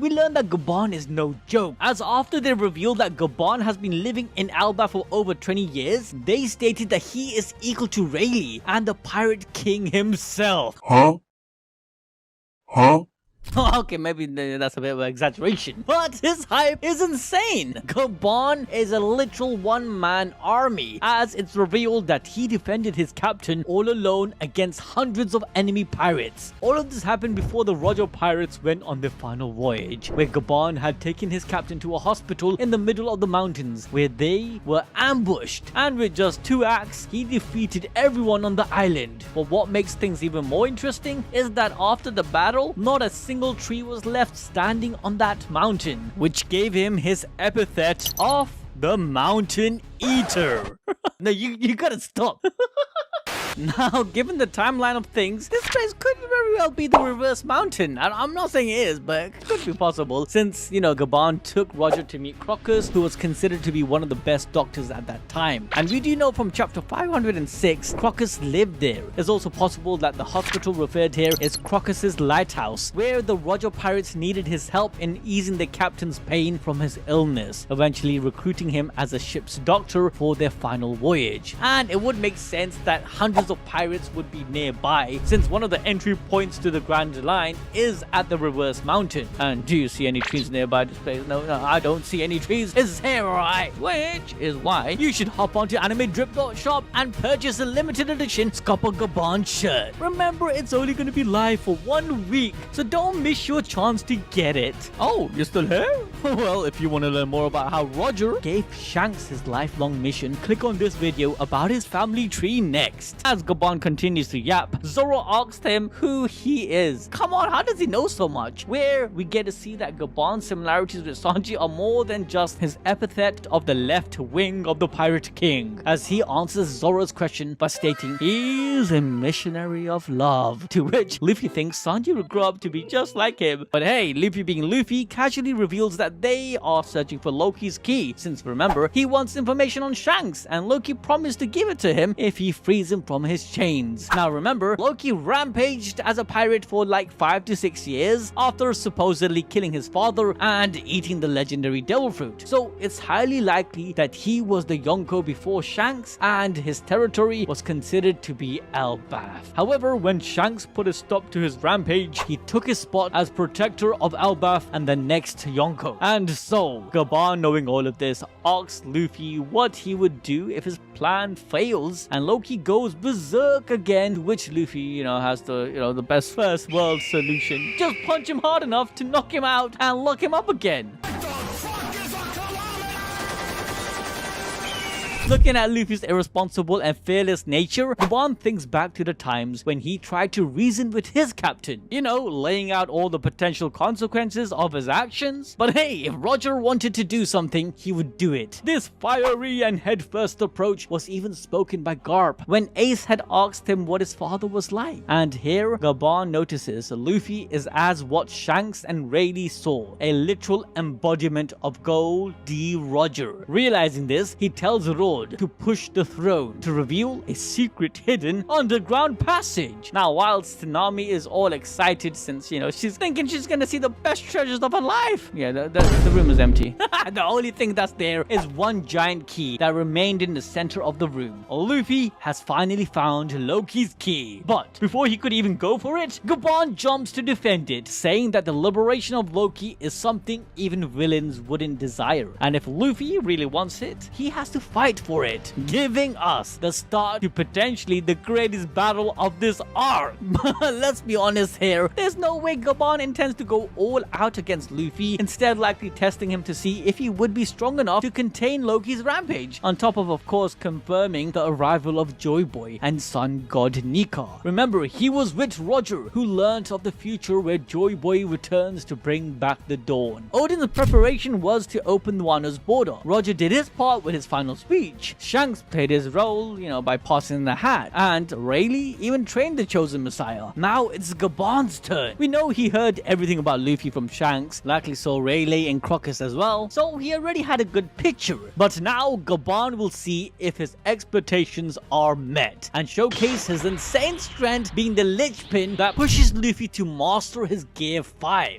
we learn that Gaban is no joke, as after they revealed that Gaban has been living in Alba for over 20 years, they stated that he is equal to Rayleigh and the Pirate King himself. Huh? Okay, maybe that's a bit of an exaggeration, but his hype is insane. Gaban is a literal one-man army, as it's revealed that he defended his captain all alone against hundreds of enemy pirates. All of this happened before the Roger pirates went on their final voyage, where Gaban had taken his captain to a hospital in the middle of the mountains, where they were ambushed, and with just 2 acts, he defeated everyone on the island. But what makes things even more interesting is that after the battle, not a single tree was left standing on that mountain, which gave him his epithet of the Mountain Eater. No, you gotta stop. Now, given the timeline of things, this place could very well be the Reverse Mountain. I'm not saying it is, but it could be possible since, Gaban took Roger to meet Crocus, who was considered to be one of the best doctors at that time. And we do know from chapter 506, Crocus lived there. It's also possible that the hospital referred here is Crocus's lighthouse, where the Roger pirates needed his help in easing the captain's pain from his illness, eventually recruiting him as a ship's doctor for their final voyage. And it would make sense that hundreds of pirates would be nearby, since one of the entry points to the Grand Line is at the Reverse Mountain. And do you see any trees nearby this place? No, I don't see any trees. It's here, alright. Which is why you should hop onto AnimeDrip.shop and purchase a limited edition Scopper Gaban shirt. Remember, it's only going to be live for 1 week, so don't miss your chance to get it. Oh, you're still here? Well, if you want to learn more about how Roger gave Shanks his lifelong mission, click on this video about his family tree next. As Gaban continues to yap, Zoro asked him who he is. Come on, how does he know so much? Where we get to see that Gaban's similarities with Sanji are more than just his epithet of the left wing of the Pirate King, as he answers Zoro's question by stating he's a missionary of love, to which Luffy thinks Sanji will grow up to be just like him. But hey, Luffy being Luffy casually reveals that they are searching for Loki's key, since remember, he wants information on Shanks, and Loki promised to give it to him if he frees him from his chains. Now remember, Loki rampaged as a pirate for like 5 to 6 years after supposedly killing his father and eating the legendary devil fruit. So it's highly likely that he was the Yonko before Shanks, and his territory was considered to be Elbaf. However, when Shanks put a stop to his rampage, he took his spot as protector of Elbaf and the next Yonko. And so, Gaban, knowing all of this, asks Luffy what he would do if his plan fails, and Loki goes berserk again, which Luffy, has the best first world solution. Just punch him hard enough to knock him out and lock him up again. Looking at Luffy's irresponsible and fearless nature, Gaban thinks back to the times when he tried to reason with his captain, laying out all the potential consequences of his actions. But hey, if Roger wanted to do something, he would do it. This fiery and headfirst approach was even spoken by Garp when Ace had asked him what his father was like. And here, Gaban notices Luffy is as what Shanks and Rayleigh saw, a literal embodiment of Gol D. Roger. Realizing this, he tells Rod to push the throne to reveal a secret hidden underground passage. Now, whilst Tsunami is all excited since, she's thinking she's gonna see the best treasures of her life. Yeah, the room is empty. The only thing that's there is one giant key that remained in the center of the room. Luffy has finally found Loki's key. But before he could even go for it, Gaban jumps to defend it, saying that the liberation of Loki is something even villains wouldn't desire. And if Luffy really wants it, he has to fight for it, giving us the start to potentially the greatest battle of this arc. Let's be honest here, there's no way Gaban intends to go all out against Luffy, instead likely testing him to see if he would be strong enough to contain Loki's rampage, on top of course confirming the arrival of Joy Boy and Sun God Nika. Remember, he was with Roger, who learnt of the future where Joy Boy returns to bring back the dawn. Oden's preparation was to open Wano's border. Roger did his part with his final speech. Shanks played his role, by passing the hat, and Rayleigh even trained the chosen messiah. Now it's Gaban's turn. We know he heard everything about Luffy from Shanks, likely saw Rayleigh and Crocus as well, so he already had a good picture. But now Gaban will see if his expectations are met, and showcase his insane strength, being the linchpin that pushes Luffy to master his Gear 5.